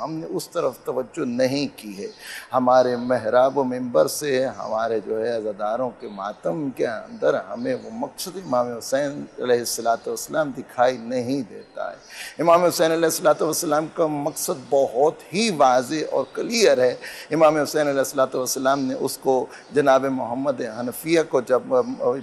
ہم نے اس طرف توجہ نہیں کی ہے۔ ہمارے محراب و منبر سے ہمارے جو ہے عزاداروں کے ماتم کے اندر ہمیں وہ مقصد امام حسین علیہ السلام دکھائی نہیں دیتا ہے۔ امام حسین علیہ السلام کا مقصد بہت ہی واضح اور کلیئر ہے۔ امام حسین علیہ السلام نے اس کو جناب محمد حنفیہ کو جب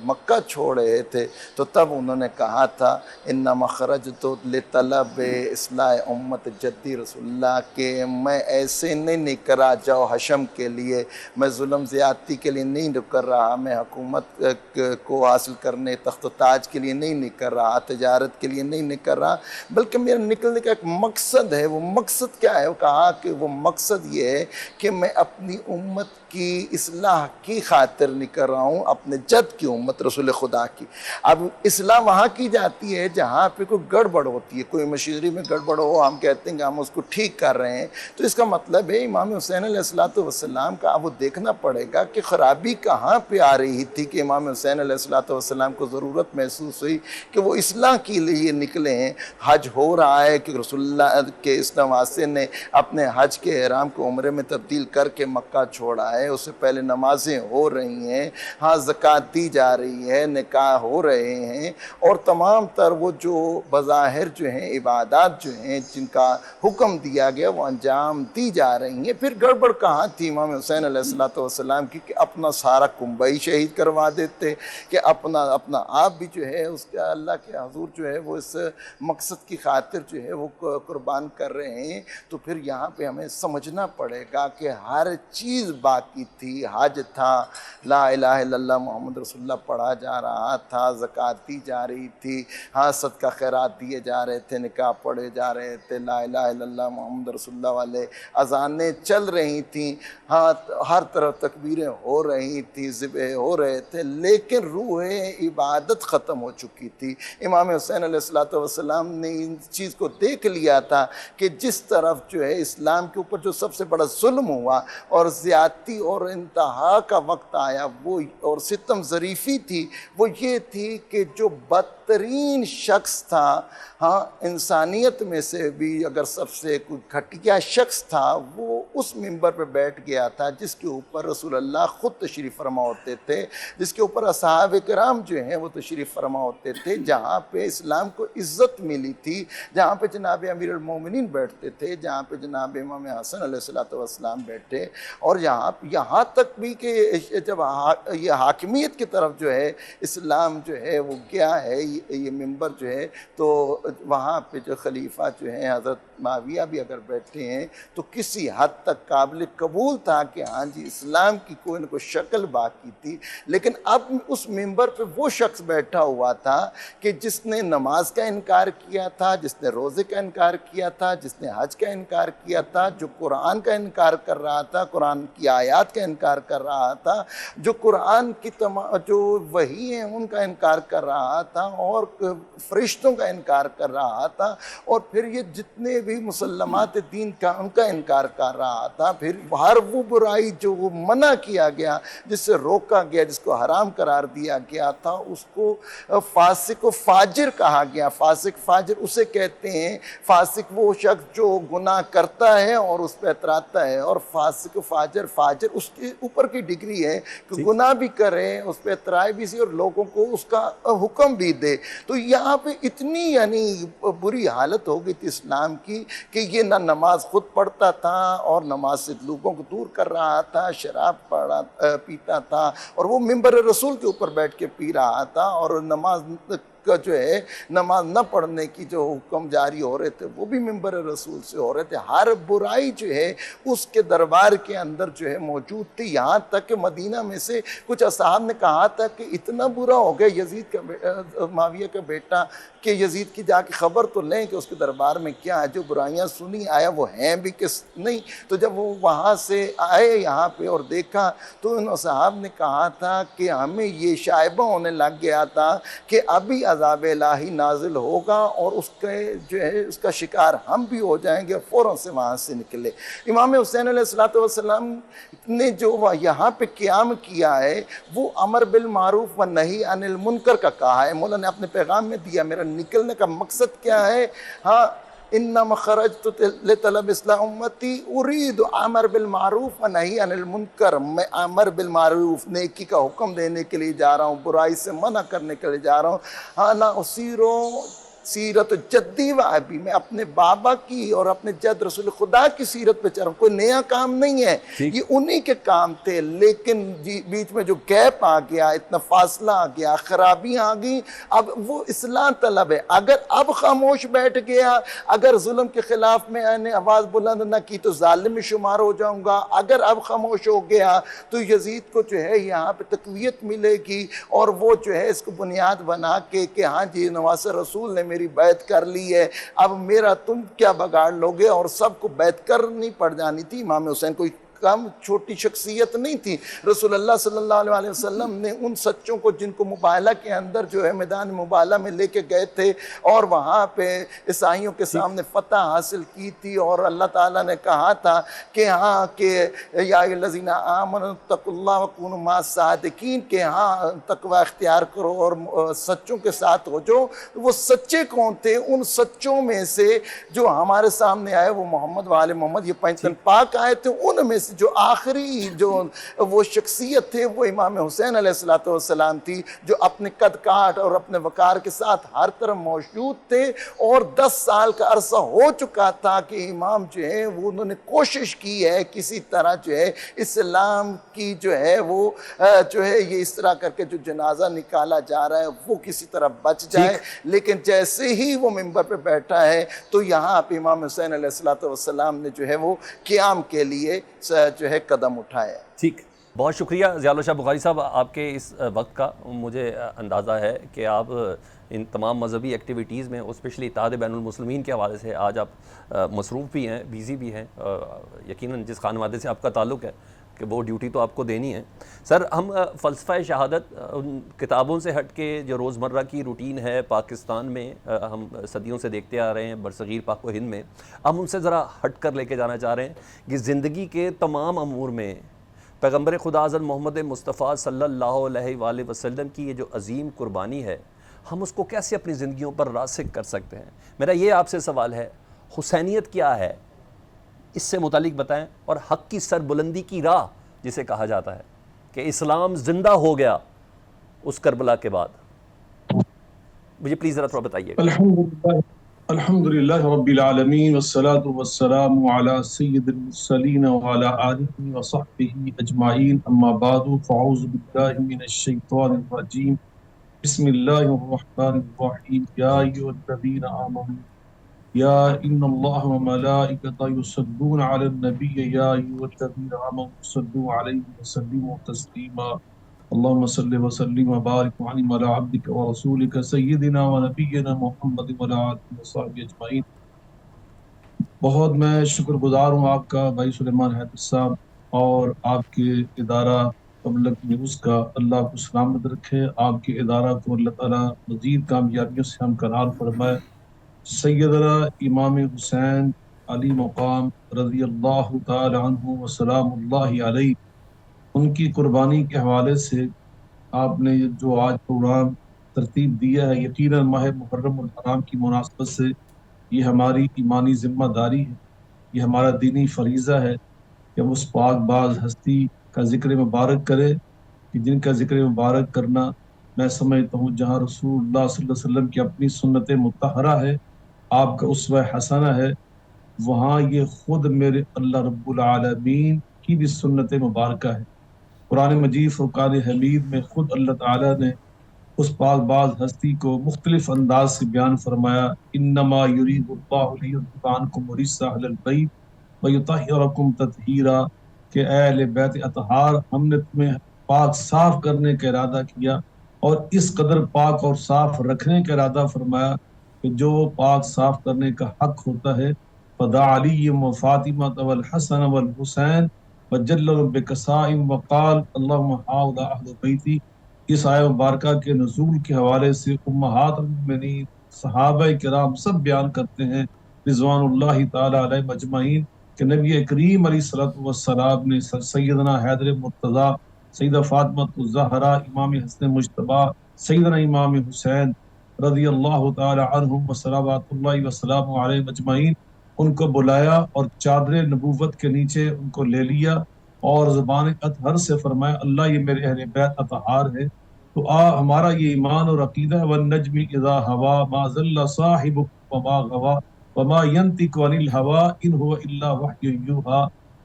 مکہ چھوڑ رہے تھے تو تب انہوں نے کہا تھا انما خرجت لطلب اصلاح امت جدی رسول اللہ، کہ میں ایسے نہیں نکل رہا جاؤ حشم کے لیے، میں ظلم زیادتی کے لیے نہیں نکل رہا، میں حکومت کو حاصل کرنے تخت و تاج کے لیے نہیں نکل رہا، تجارت کے لیے نہیں نکل رہا، بلکہ میرا نکلنے کا ایک مقصد ہے۔ وہ مقصد کیا ہے؟ وہ کہا کہ وہ مقصد یہ ہے کہ میں اپنی امت کی اصلاح کی خاطر نکل رہا ہوں، اپنے جد کی امت رسول خدا کی۔ اب اصلاح وہاں کی جاتی ہے جہاں پہ کوئی گڑبڑ ہوتی ہے، کوئی مشینری میں گڑبڑ ہو، ہم کہتے ہیں کہ ہم اس کو ٹھیک کر رہے ہیں، تو اس کا مطلب ہے امام حسین علیہ السلام کا اب وہ دیکھنا پڑے گا کہ خرابی کہاں پہ آ رہی تھی کہ امام حسین علیہ السلام کو ضرورت محسوس ہوئی کہ وہ اصلاح کے لیے نکلے ہیں۔ حج ہو رہا ہے کہ رسول اللہ کے اس نواسے نے اپنے حج کے احرام کو عمرے میں تبدیل کر کے مکہ چھوڑا ہے، اس سے پہلے نمازیں ہو رہی ہیں، ہاں زکوٰۃ دی جا رہی ہے، نکاح ہو رہے ہیں، اور تمام تر وہ جو بظاہر جو ہیں عبادات جو ہیں جن کا حکم دیا گیا وہ انجام دی جا رہی ہیں۔ پھر گڑبڑ کہاں تھی امام حسین علیہ السلام کی کہ اپنا سارا کنبہ ہی شہید کروا دیتے، کہ اپنا آپ بھی جو ہے اس کا اللہ کے حضور جو ہے وہ اس مقصد کی خاطر جو ہے وہ قربان کر رہے ہیں۔ تو پھر یہاں پہ ہمیں سمجھنا پڑے گا کہ ہر چیز باقی تھی، حج تھا، لا الہ الا اللہ محمد رسول اللہ پڑھا جا رہا تھا، زکوٰۃ دی جا رہی تھی، ہاں صدقہ خیرات دیے جا رہے تھے، نکاح پڑھے جا رہے تھے، لا الہ الا اللہ محمد رسول اللہ والے اذانیں چل رہی تھیں، ہاں ہر طرف تکبیریں ہو رہی تھیں، ذبح ہو رہے تھے، لیکن روح عبادت ختم ہو چکی تھی۔ امام حسین علیہ السلام نے ان چیز کو دیکھ لیا تھا کہ جس طرف جو ہے اسلام کے اوپر جو سب سے بڑا ظلم ہوا اور زیادتی اور انتہا کا وقت آیا وہ اور ستم ظریفی تھی، وہ یہ تھی کہ جو بدترین شخص تھا، ہاں انسانیت میں سے بھی اگر سب سے کوئی گھٹیا شخص تھا، وہ اس منبر پہ بیٹھ گیا تھا جس کے اوپر رسول اللہ خود تشریف فرما ہوتے تھے، جس کے اوپر اصحاب کرام جو ہیں وہ تشریف فرما ہوتے تھے، جہاں پہ اسلام کو عزت ملی تھی، جہاں پہ جناب امیر المومنین بیٹھتے تھے، جہاں پہ جناب امام حسن علیہ السلام بیٹھے، اور یہاں تک بھی کہ جب یہ حاکمیت کی طرف جو ہے اسلام جو ہے وہ گیا ہے، یہ منبر جو ہے، تو وہاں پہ جو خلیفہ جو ہیں حضرت معاویہ بھی اگر بیٹھے ہیں تو کسی حد تک قابل قبول تھا کہ ہاں جی اسلام کی کوئی نہ کوئی شکل باقی تھی، لیکن اب اس منبر پہ وہ شخص بیٹھا ہوا تھا کہ جس نے نماز کا انکار کیا تھا، جس نے روزے کا انکار کیا تھا، جس نے حج کا انکار کیا تھا، جو قرآن کا انکار کر رہا تھا، قرآن کی آیات کا انکار کر رہا تھا، جو قرآن کی جو وحی ہیں ان کا انکار کر رہا تھا، اور فرشتوں کا انکار کر رہا تھا، اور پھر یہ جتنے بھی مسلمات دین کا ان کا انکار کر رہا تھا، پھر ہر وہ برائی جو وہ منع کیا گیا، جس سے روکا گیا، جس کو حرام قرار دیا گیا تھا، اس کو فاسق و فاجر کہا گیا۔ فاسق فاجر اسے کہتے ہیں، فاسق وہ شخص جو گناہ کرتا ہے اور اس پہ اتراتا ہے، اور فاسق و فاجر اس کے اوپر کی ڈگری ہے کہ گناہ بھی کرے، اس پہ اترائے بھی سی اور لوگوں کو اس کا حکم بھی دے۔ تو یہاں پہ اتنی یعنی بری حالت ہو گئی تھی اسلام کی کہ یہ نہ نماز خود پڑھتا تھا اور نماز سے لوگوں کو دور کر رہا تھا، شراب پیتا تھا، اور وہ منبر رسول کے اوپر بیٹھ کے پی رہا تھا، اور نماز کا جو ہے نماز نہ پڑھنے کی جو حکم جاری ہو رہے تھے وہ بھی منبر رسول سے ہو رہے تھے۔ ہر برائی جو ہے اس کے دربار کے اندر جو ہے موجود تھی، یہاں تک کہ مدینہ میں سے کچھ اصحاب نے کہا تھا کہ اتنا برا ہو گیا یزید کا معاویہ کا بیٹا کہ یزید کی جا کے خبر تو لیں کہ اس کے دربار میں کیا ہے، جو برائیاں سنی آیا وہ ہیں بھی کہ نہیں۔ تو جب وہ وہاں سے آئے یہاں پہ اور دیکھا تو ان اصحاب نے کہا تھا کہ ہمیں یہ شائبہ ہونے لگ گیا تھا کہ ابھی عذاب الہی نازل ہوگا اور اس کے جو ہے اس کا شکار ہم بھی ہو جائیں گے، فوراں سے وہاں سے نکلے۔ امام حسین علیہ السلام نے جو یہاں پہ قیام کیا ہے وہ امر بالمعروف و نہی عن المنکر کا کہا ہے۔ مولا نے اپنے پیغام میں دیا، میرا نکلنے کا مقصد کیا ہے؟ ہاں انما خرجت لطلب اصلاح امتی اريد امر بالمعروف و نہی عن المنکر، میں امر بالمعروف نیکی کا حکم دینے کے لیے جا رہا ہوں، برائی سے منع کرنے کے لیے جا رہا ہوں. ہاں نہ اسیروں سیرت جدی و ابی، میں اپنے بابا کی اور اپنے جد رسول خدا کی سیرت پہ چل رہا ہوں. کوئی نیا کام نہیں ہے، یہ انہی کے کام تھے، لیکن بیچ میں جو گیپ آ گیا، اتنا فاصلہ آ گیا، خرابیاں آ گئیں، اب وہ اصلاح طلب ہے. اگر اب خاموش بیٹھ گیا، اگر ظلم کے خلاف میں نے آواز بلند نہ کی تو ظالم میں شمار ہو جاؤں گا. اگر اب خاموش ہو گیا تو یزید کو جو ہے یہاں پہ تقویت ملے گی، اور وہ جو ہے اس کو بنیاد بنا کے کہ ہاں جی نواز رسول نے میری بیعت کر لی ہے، اب میرا تم کیا بگاڑ لوگے. اور سب کو بیعت کرنی پڑ جانی تھی. امام حسین کوئی کم چھوٹی شخصیت نہیں تھی. رسول اللہ صلی اللہ علیہ وسلم نے ان سچوں کو جن کو مباہلہ کے اندر جو ہے میدان مباہلہ میں لے کے گئے تھے اور وہاں پہ عیسائیوں کے سامنے فتح حاصل کی تھی، اور اللہ تعالیٰ نے کہا تھا کہ ہاں کہ یا الذین آمنوا اتقوا اللہ وکونوا مع الصادقین، کہ ہاں تقوی اختیار کرو اور سچوں کے ساتھ ہو جو. وہ سچے کون تھے؟ ان سچوں میں سے جو ہمارے سامنے آئے وہ محمد و آل محمد، یہ پنجتن پاک آئے تھے. ان میں سے جو آخری جو وہ شخصیت تھے وہ امام حسین علیہ السلام تھی، جو اپنے قد کاٹ اور اپنے وقار کے ساتھ ہر طرف موجود تھے. اور 10 سال کا عرصہ ہو چکا تھا کہ امام جو ہے وہ انہوں نے کوشش کی ہے کسی طرح جو ہے اسلام کی جو ہے وہ جو ہے یہ اس طرح کر کے جو جنازہ نکالا جا رہا ہے وہ کسی طرح بچ جائے. لیکن جیسے ہی وہ منبر پہ بیٹھا ہے تو یہاں پہ امام حسین علیہ السلام نے جو ہے وہ قیام کے لیے جو ہے قدم اٹھایا. ٹھیک، بہت شکریہ ضیاء شاہ بخاری صاحب. آپ کے اس وقت کا مجھے اندازہ ہے کہ آپ ان تمام مذہبی ایکٹیویٹیز میں، اسپیشلی اتحاد بین المسلمین کے حوالے سے آج آپ مصروف بھی ہیں، بیزی بھی ہیں. یقیناً جس خانوادے سے آپ کا تعلق ہے کہ وہ ڈیوٹی تو آپ کو دینی ہے. سر، ہم فلسفہ شہادت ان کتابوں سے ہٹ کے جو روزمرہ کی روٹین ہے پاکستان میں، ہم صدیوں سے دیکھتے آ رہے ہیں برصغیر پاک و ہند میں، ہم ان سے ذرا ہٹ کر لے کے جانا چاہ رہے ہیں کہ زندگی کے تمام امور میں پیغمبر خدا حضرت محمد مصطفیٰ صلی اللہ علیہ وآلہ وسلم کی یہ جو عظیم قربانی ہے، ہم اس کو کیسے اپنی زندگیوں پر راسخ کر سکتے ہیں؟ میرا یہ آپ سے سوال ہے، حسینیت کیا ہے، اس سے متعلق بتائیں. اور حق کی سربلندی کی راہ جسے کہا جاتا ہے کہ اسلام زندہ ہو گیا اس کربلا کے بعد، مجھے پلیز ذرا تھوڑا بتائیے گا. الحمدللہ رب العالمین والصلاة والسلام علی سید المرسلین وعلی آلہ وصحبہ اجمعین. اما بعد فاعوذ باللہ من الشیطان الرجیم. بسم اللہ الرحمن الرحیم. یا ایھا الذین آمنوا یا ان اللہ وملائکتہ یصلون علی النبی یا ایھا الذین آمنوا صلوا علیہ وسلموا تسلیما. اللهم صل وسلم وبارك وانعم على عبدك ورسولك سيدنا ونبينا محمد وعلى آله وصحبه اجمعین. بہت میں شکر گزار ہوں آپ کا بھائی سلیمان حیدر صاحب اور آپ کے ادارہ پبلک نیوز کا. اللہ کو سلامت رکھے، آپ کے ادارہ کو اللہ تعالیٰ مزید کامیابیوں سے ہمکنار فرمائے. سیدنا امام حسین علی مقام رضی اللہ تعالی عنہ وسلام اللہ علیہ، ان کی قربانی کے حوالے سے آپ نے جو آج پروگرام ترتیب دیا ہے، یقیناً ماہ محرم الحرام کی مناسبت سے یہ ہماری ایمانی ذمہ داری ہے، یہ ہمارا دینی فریضہ ہے کہ ہم اس پاک باز ہستی کا ذکر مبارک کرے کہ جن کا ذکر مبارک کرنا میں سمجھتا ہوں جہاں رسول اللہ صلی اللہ علیہ وسلم کی اپنی سنت مطہرہ ہے، آپ کا اسوہ حسنہ ہے، وہاں یہ خود میرے اللہ رب العالمین کی بھی سنت مبارکہ ہے. قرآن مجید فرقان حمید میں خود اللہ تعالیٰ نے اس پاک باز ہستی کو مختلف انداز سے بیان فرمایا. انما یرید اللہ لیذھب عنکم الرجس اہل البیت ویطہرکم تطہیرا، کہ اے اہل بیت اطہار، ہم نے تمہیں پاک صاف کرنے کا ارادہ کیا اور اس قدر پاک اور صاف رکھنے کا ارادہ فرمایا کہ جو پاک صاف کرنے کا حق ہوتا ہے فدا علی و فاطمہ والحسن والحسین وجلل بکسائم وقال اللہم حاول اہل بیتی. اس آیہ مبارکہ کے نزول کے حوالے سے امہات المؤمنین، صحابہ کرام سب بیان کرتے ہیں رضوان اللہ تعالی علیہ مجمعین کہ نبی کریم علیہ الصلوۃ والسلام نے سیدنا حیدر مرتضیٰ، سیدہ فاطمہ الزہرا، امام حسن مجتبیٰ، سیدنا امام حسین رضی اللہ تعالی عنہم وصلوات اللہ وسلام علیہ اجمعین، ان کو بلایا اور چادر نبوت کے نیچے ان کو لے لیا اور زبان اطہر سے فرمایا اللہ یہ میرے اہل بیت اطہار ہے، تو ہمارا یہ ایمان اور عقیدہ ہے والنجم اذا ہوا ما ضل صاحبکم وما غوا وما ينطق عن الهوى ان هو الا وحی یوحی،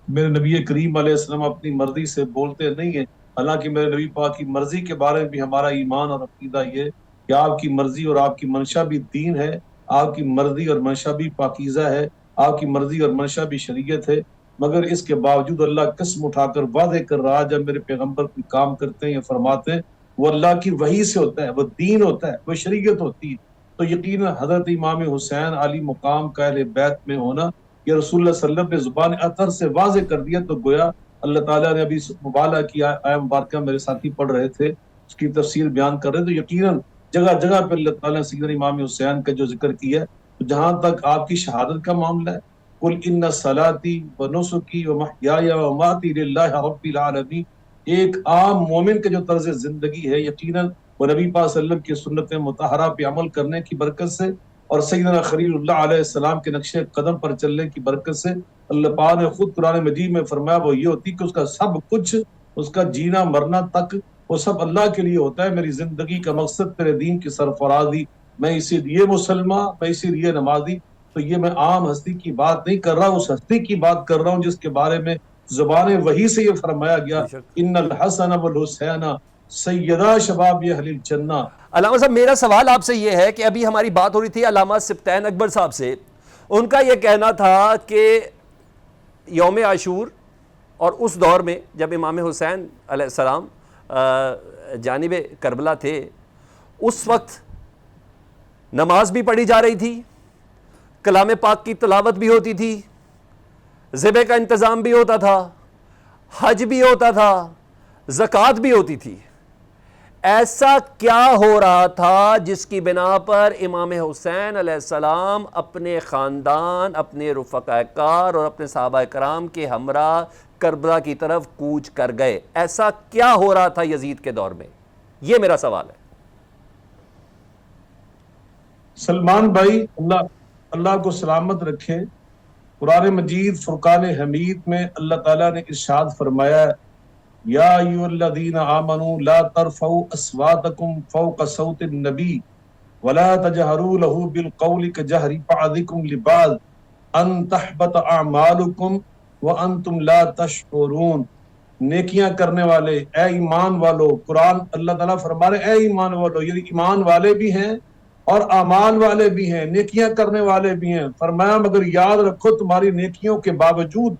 میرے نبی کریم علیہ السلام اپنی مرضی سے بولتے نہیں ہیں، حالانکہ میرے نبی پاک کی مرضی کے بارے میں بھی ہمارا ایمان اور عقیدہ یہ کہ آپ کی مرضی اور آپ کی منشا بھی دین ہے، آپ کی مرضی اور منشا بھی پاکیزہ ہے، آپ کی مرضی اور منشا بھی شریعت ہے، مگر اس کے باوجود اللہ قسم اٹھا کر واضح کر رہا جب میرے پیغمبر کوئی کام کرتے ہیں یا فرماتے ہیں وہ اللہ کی وحی سے ہوتا ہے، وہ دین ہوتا ہے، وہ شریعت ہوتی ہے، تو یقینا حضرت امام حسین علی مقام کا اہل بیت میں ہونا یہ رسول اللہ صلی اللہ علیہ وسلم نے زبان اطہر سے واضح کر دیا، تو گویا اللہ تعالیٰ نے ابھی مبالغہ کی آیہ مبارکہ میرے ساتھی پڑھ رہے تھے اس کی تفسیر بیان کر رہے، تو یقیناً جگہ جگہ پہ اللہ تعالیٰ نے سیدنا امام حسین کا جو ذکر کیا ہے، تو جہاں تک آپ کی شہادت کا معاملہ ہے قل ان صلاتی و نسکی و محیای و مماتی للہ رب العالمین، ایک عام مومن کا جو طرز زندگی ہے یقیناً وہ نبی پاک صلی اللہ علیہ وسلم کی سنت مطہرہ پہ عمل کرنے کی برکت سے اور سیدنا خلیل اللہ علیہ السلام کے نقش قدم پر چلنے کی برکت سے اللہ پاک نے خود قرآن مجید میں فرمایا وہ یہ ہوتی کہ اس کا سب کچھ، اس کا جینا مرنا تک وہ سب اللہ کے لیے ہوتا ہے، میری زندگی کا مقصد تیرے دین کی سرفرازی، میں اسی لیے مسلمان، میں اسی لیے نمازی، تو یہ میں عام ہستی کی بات نہیں کر رہا، اس ہستی کی بات کر رہا ہوں جس کے بارے میں زبان وحی سے یہ فرمایا گیا ان الحسن والحسین سیدہ شباب اہل الجنہ۔ علامہ صاحب میرا سوال آپ سے یہ ہے کہ ابھی ہماری بات ہو رہی تھی علامہ سبطین اکبر صاحب سے، ان کا یہ کہنا تھا کہ یوم عاشور اور اس دور میں جب امام حسین علیہ السلام جانب کربلا تھے اس وقت نماز بھی پڑھی جا رہی تھی، کلام پاک کی تلاوت بھی ہوتی تھی، ذبح کا انتظام بھی ہوتا تھا، حج بھی ہوتا تھا، زکوٰۃ بھی ہوتی تھی، ایسا کیا ہو رہا تھا جس کی بنا پر امام حسین علیہ السلام اپنے خاندان، اپنے رفقاء کار اور اپنے صحابہ کرام کے ہمراہ کربلا کی طرف کوچ کر گئے؟ ایسا کیا ہو رہا تھا یزید کے دور میں؟ یہ میرا سوال ہے۔ سلمان بھائی اللہ کو سلامت رکھے، قرآن مجید فرقان حمید میں اللہ تعالیٰ نے ارشاد فرمایا یا ایھا الذین آمنوا لا ترفعوا اصواتکم فوق صوت النبی ولا تجہروا له بالقول کجہر بعضکم لبعض ان تحبط اعمالکم وانتم لا تشعرون۔ نیکیاں کرنے والے، اے ایمان والو، قرآن اللہ تعالیٰ فرما رہے اے ایمان والو، یعنی ایمان والے بھی ہیں اور اعمال والے بھی ہیں، نیکیاں کرنے والے بھی ہیں، فرمایا مگر یاد رکھو تمہاری نیکیوں کے باوجود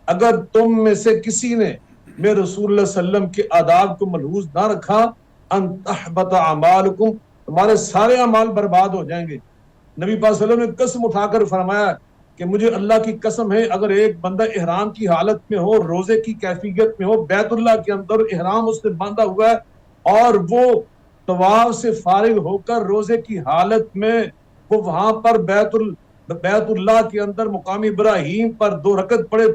اگر تم میں سے کسی نے میں رسول اللہ صلی اللہ علیہ وسلم کے آداب کو ملحوظ نہ رکھا ان تحبط اعمالکم، تمہارے سارے اعمال برباد ہو جائیں گے۔ نبی پاک صلی اللہ علیہ وسلم نے قسم اٹھا کر فرمایا کہ مجھے اللہ کی قسم ہے اگر ایک بندہ احرام کی حالت میں ہو، روزے کی کیفیت میں ہو، بیت اللہ کے اندر احرام اس نے باندھا ہوا ہے اور وہ طواف سے فارغ ہو کر روزے کی حالت میں وہ وہاں پر بیت اللہ کے اندر مقام ابراہیم پر 2 رکعت پڑھے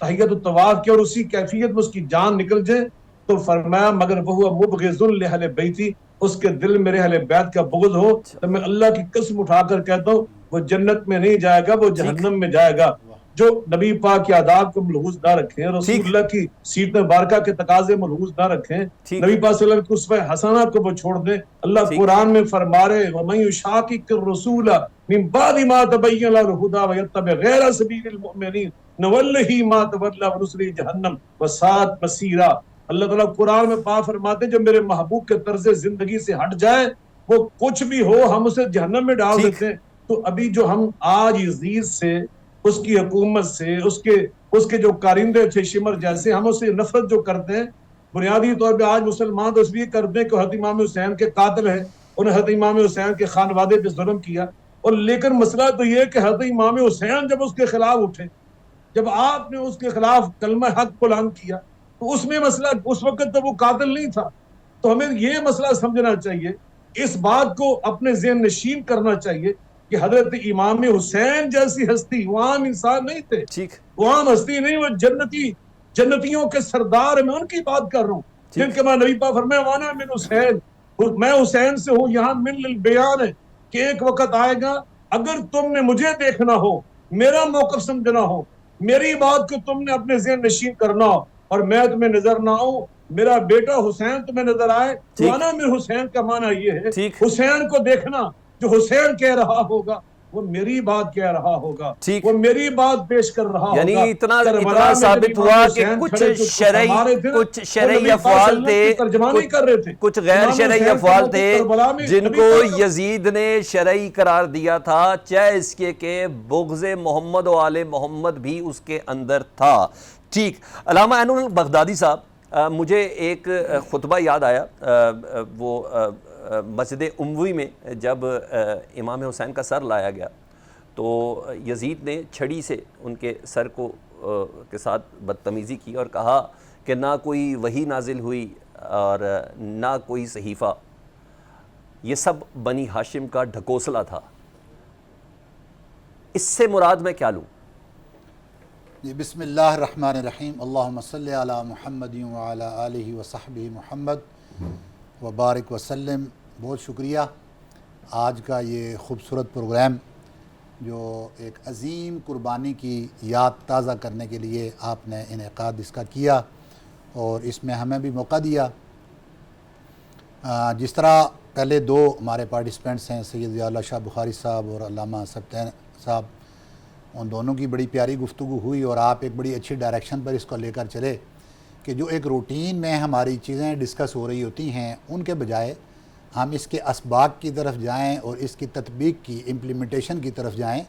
تحیت الطواف کی اور اسی کیفیت میں اس کی جان نکل جائے تو فرمایا مگر وہ مبغض لأہل بیتی، اس کے دل میرے اہل بیت کا بغض ہو تو میں اللہ کی قسم اٹھا کر کہتا ہوں وہ جنت میں نہیں جائے گا، وہ جہنم میں جائے گا۔ جو نبی پاک کے آداب کو ملحوظ نہ رکھیں، رسول اللہ کی سیرت مبارکہ کے تقاضے ملحوظ نہ رکھیں، نبی پاک صلی اللہ علیہ وسلم کی اسوہ حسنہ کو وہ چھوڑ دیں، اللہ قرآن میں فرما رہے وَمَن يُشَاقِقِ الرَّسُولَ مِن بَعْدِ مَا تَبَيَّنَ لَهُ الْهُدَىٰ وَيَتَّبِعْ غَيْرَ سَبِيلِ الْمُؤْمِنِينَ نُوَلِّهِ مَا تَوَلَّىٰ وَنُصْلِهِ جَهَنَّمَ وَسَاءَتْ مَصِيرًا۔ اللہ تعالیٰ قرآن میں پاک فرماتے ہیں جو میرے محبوب کے طرز زندگی سے ہٹ جائے وہ کچھ بھی ہو ہم اسے جہنم میں ڈال دیتے ہیں۔ تو ابھی جو ہم آج یزید سے، اس کی حکومت سے، اس کے جو کارندے تھے شمر جیسے، ہم اسے نفرت جو کرتے ہیں بنیادی طور پہ آج مسلمان تو اس لیے کرتے ہیں کہ حضرت امام حسین کے قاتل ہیں، انہیں حضرت امام حسین کے خانوادے پہ ظلم کیا، اور لیکن مسئلہ تو یہ کہ حضرت امام حسین جب اس کے خلاف اٹھے، جب آپ نے اس کے خلاف کلمہ حق بلند کیا تو اس میں مسئلہ اس وقت تو وہ قاتل نہیں تھا۔ تو ہمیں یہ مسئلہ سمجھنا چاہیے، اس بات کو اپنے ذہن نشین کرنا چاہیے کہ حضرت امام حسین جیسی ہستی وہ عام انسان نہیں تھے، وہ عام ہستی نہیں، وہ جنتیوں کے سردار، میں ان کی بات کر رہا ہوں جن کے بعد نبی پاک فرمایا وانا من حسین، میں حسین سے ہوں، یہاں من للبیان ہے کہ ایک وقت آئے گا اگر تم نے مجھے دیکھنا ہو، میرا موقف سمجھنا ہو، میری بات کو تم نے اپنے ذہن نشین کرنا ہو اور میں تمہیں نظر نہ آؤں، میرا بیٹا حسین تمہیں نظر آئے تو انا من حسین کا معنی یہ ہے حسین کو دیکھنا، جو حسین کہہ رہا ہوگا وہ میری بات کہہ رہا ہوگا، وہ میری بات پیش کر رہا ہوگا۔ یعنی اتنا ثابت ہوا کہ کچھ شرعی افعال تھے، کچھ غیر شرعی افعال تھے جن کو یزید نے شرعی قرار دیا تھا، چاہے اس کے کہ بغض محمد و آل محمد بھی اس کے اندر تھا۔ ٹھیک، علامہ عین البغدادی صاحب، مجھے ایک خطبہ یاد آیا، وہ مسجد اموی میں جب امام حسین کا سر لایا گیا تو یزید نے چھڑی سے ان کے سر کو کے ساتھ بدتمیزی کی اور کہا کہ نہ کوئی وحی نازل ہوئی اور نہ کوئی صحیفہ، یہ سب بنی ہاشم کا ڈھکوسلا تھا۔ اس سے مراد میں کیا لوں؟ جی، بسم اللہ الرحمن الرحیم، اللہم صلی علی محمد وعلی آلہ وصحبہ محمد وبارک وسلم۔ بہت شکریہ، آج کا یہ خوبصورت پروگرام جو ایک عظیم قربانی کی یاد تازہ کرنے کے لیے آپ نے انعقاد اس کا کیا اور اس میں ہمیں بھی موقع دیا۔ جس طرح پہلے دو ہمارے پارٹیسپینٹس ہیں، سید ضیاء اللہ شاہ بخاری صاحب اور علامہ سبطین صاحب، ان دونوں کی بڑی پیاری گفتگو ہوئی اور آپ ایک بڑی اچھی ڈائریکشن پر اس کو لے کر چلے کہ جو ایک روٹین میں ہماری چیزیں ڈسکس ہو رہی ہوتی ہیں ان کے بجائے ہم اس کے اسباق کی طرف جائیں اور اس کی تطبیق کی امپلیمنٹیشن کی طرف جائیں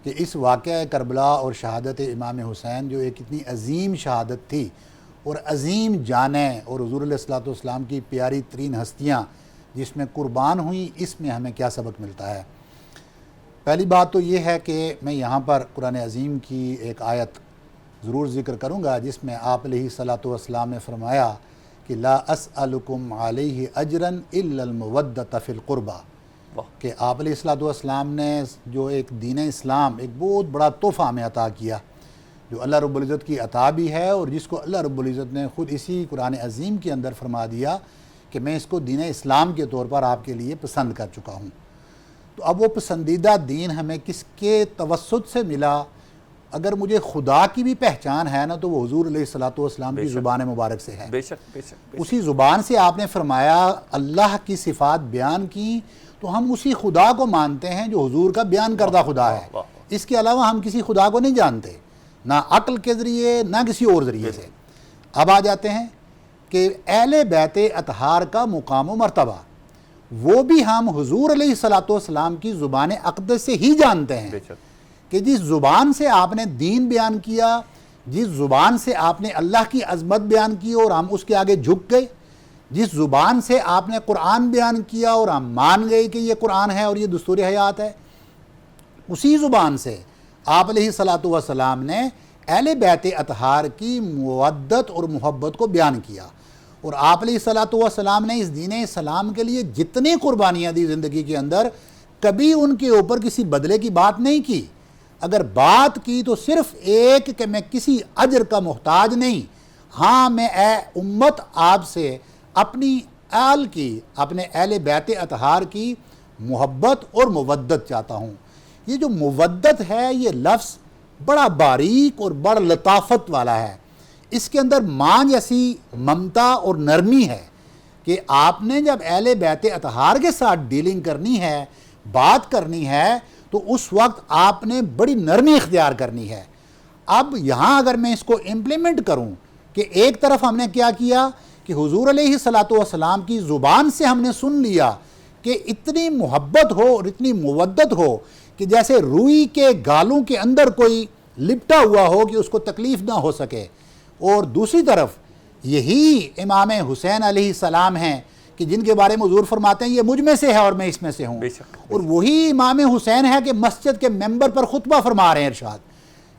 کہ اس واقعہ کربلا اور شہادت امام حسین جو ایک اتنی عظیم شہادت تھی اور عظیم جانیں اور حضور علیہ الصلوۃ والسلام کی پیاری ترین ہستیاں جس میں قربان ہوئیں، اس میں ہمیں کیا سبق ملتا ہے۔ پہلی بات تو یہ ہے کہ میں یہاں پر قرآن عظیم کی ایک آیت ضرور ذکر کروں گا جس میں آپ علیہ الصلوۃ والسلام نے فرمایا کہ لا اسألکم علیہ اجرا الا المودۃ فی القربہ، کہ آپ علیہ الصلوۃ والسلام نے جو ایک دین اسلام ایک بہت بڑا تحفہ ہمیں عطا کیا، جو اللہ رب العزت کی عطا بھی ہے اور جس کو اللہ رب العزت نے خود اسی قرآن عظیم کے اندر فرما دیا کہ میں اس کو دین اسلام کے طور پر آپ کے لیے پسند کر چکا ہوں۔ تو اب وہ پسندیدہ دین ہمیں کس کے توسط سے ملا؟ اگر مجھے خدا کی بھی پہچان ہے نا تو وہ حضور علیہ الصلوۃ والسلام کی زبان مبارک سے ہے۔ بے شک بے شک، اسی زبان سے آپ نے فرمایا اللہ کی صفات بیان کی تو ہم اسی خدا کو مانتے ہیں جو حضور کا بیان کردہ خدا ہے، اس کے علاوہ ہم کسی خدا کو نہیں جانتے، نہ عقل کے ذریعے نہ کسی اور ذریعے سے۔ اب آ جاتے ہیں کہ اہل بیت اطہار کا مقام و مرتبہ، وہ بھی ہم حضور علیہ الصلوۃ والسلام کی زبان اقدس سے ہی جانتے ہیں کہ جس زبان سے آپ نے دین بیان کیا، جس زبان سے آپ نے اللہ کی عظمت بیان کی اور ہم اس کے آگے جھک گئے، جس زبان سے آپ نے قرآن بیان کیا اور ہم مان گئے کہ یہ قرآن ہے اور یہ دستور حیات ہے، اسی زبان سے آپ علیہ الصلوۃ والسلام نے اہل بیت اطہار کی مودت اور محبت کو بیان کیا، اور آپ علیہ الصلوۃ والسلام نے اس دین اسلام کے لیے جتنی قربانیاں دی زندگی کے اندر، کبھی ان کے اوپر کسی بدلے کی بات نہیں کی۔ اگر بات کی تو صرف ایک کہ میں کسی اجر کا محتاج نہیں، ہاں میں اے امت آپ سے اپنی آل کی، اپنے اہل بیت اطہار کی محبت اور مودت چاہتا ہوں۔ یہ جو مودت ہے یہ لفظ بڑا باریک اور بڑا لطافت والا ہے، اس کے اندر ماں جیسی ممتا اور نرمی ہے کہ آپ نے جب اہل بیت اطہار کے ساتھ ڈیلنگ کرنی ہے، بات کرنی ہے، تو اس وقت آپ نے بڑی نرمی اختیار کرنی ہے۔ اب یہاں اگر میں اس کو امپلیمنٹ کروں کہ ایک طرف ہم نے کیا کیا کہ حضور علیہ الصلوۃ والسلام کی زبان سے ہم نے سن لیا کہ اتنی محبت ہو اور اتنی مودت ہو کہ جیسے روئی کے گالوں کے اندر کوئی لپٹا ہوا ہو کہ اس کو تکلیف نہ ہو سکے، اور دوسری طرف یہی امام حسین علیہ السلام ہیں کہ جن کے بارے میں حضور فرماتے ہیں یہ مجھ میں سے ہے اور میں اس میں سے ہوں، اور وہی امام حسین ہے کہ مسجد کے ممبر پر خطبہ فرما رہے ہیں۔ ارشاد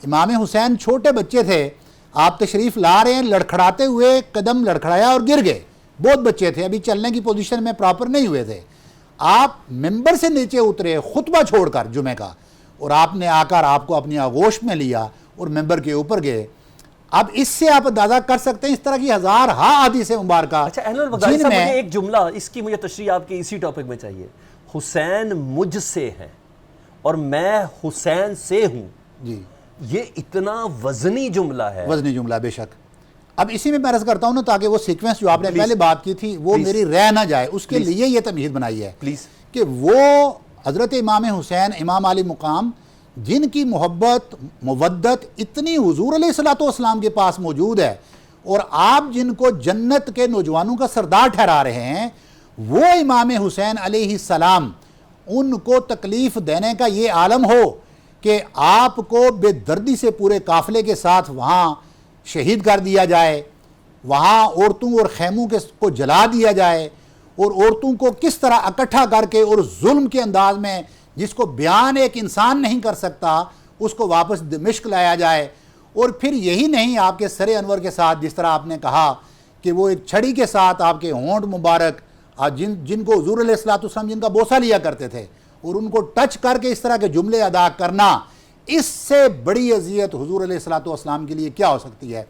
امام حسین چھوٹے بچے تھے، آپ تشریف لا رہے ہیں، لڑکھڑاتے ہوئے قدم لڑکھڑایا اور گر گئے، بہت بچے تھے، ابھی چلنے کی پوزیشن میں پراپر نہیں ہوئے تھے، آپ ممبر سے نیچے اترے خطبہ چھوڑ کر جمعہ کا، اور آپ نے آ کر آپ کو اپنی آغوش میں لیا اور ممبر کے اوپر گئے۔ اب اس سے آپ اندازہ کر سکتے ہیں اس طرح کی ہزار حدیث مبارکہ اچھا اینول بغدادی جن صاحب، میں مجھے ایک جملہ اس کی مجھے تشریح آپ کے اسی ٹاپک میں چاہیے. حسین مجھ سے ہے اور میں حسین سے ہوں. جی یہ اتنا وزنی جملہ ہے. وزنی جملہ بے شک. اب اسی میں عرض کرتا ہوں نا تاکہ وہ سیکوینس جو آپ نے پہلے بات کی تھی وہ میری رہ نہ جائے، اس کے لیے یہ تمہید بنائی ہے پلیز. کہ وہ حضرت امام حسین امام علی مقام جن کی محبت مودت اتنی حضور علیہ الصلوۃ والسلام کے پاس موجود ہے، اور آپ جن کو جنت کے نوجوانوں کا سردار ٹھہرا رہے ہیں، وہ امام حسین علیہ السلام ان کو تکلیف دینے کا یہ عالم ہو کہ آپ کو بے دردی سے پورے قافلے کے ساتھ وہاں شہید کر دیا جائے، وہاں عورتوں اور خیموں کو جلا دیا جائے، اور عورتوں کو کس طرح اکٹھا کر کے اور ظلم کے انداز میں جس کو بیان ایک انسان نہیں کر سکتا اس کو واپس دمشق لایا جائے. اور پھر یہی نہیں، آپ کے سر انور کے ساتھ جس طرح آپ نے کہا کہ وہ ایک چھڑی کے ساتھ آپ کے ہونٹ مبارک جن کو حضور علیہ الصلوۃ والسلام جن کا بوسہ لیا کرتے تھے، اور ان کو ٹچ کر کے اس طرح کے جملے ادا کرنا، اس سے بڑی اذیت حضور علیہ الصلوۃ والسلام کے لیے کیا ہو سکتی ہے.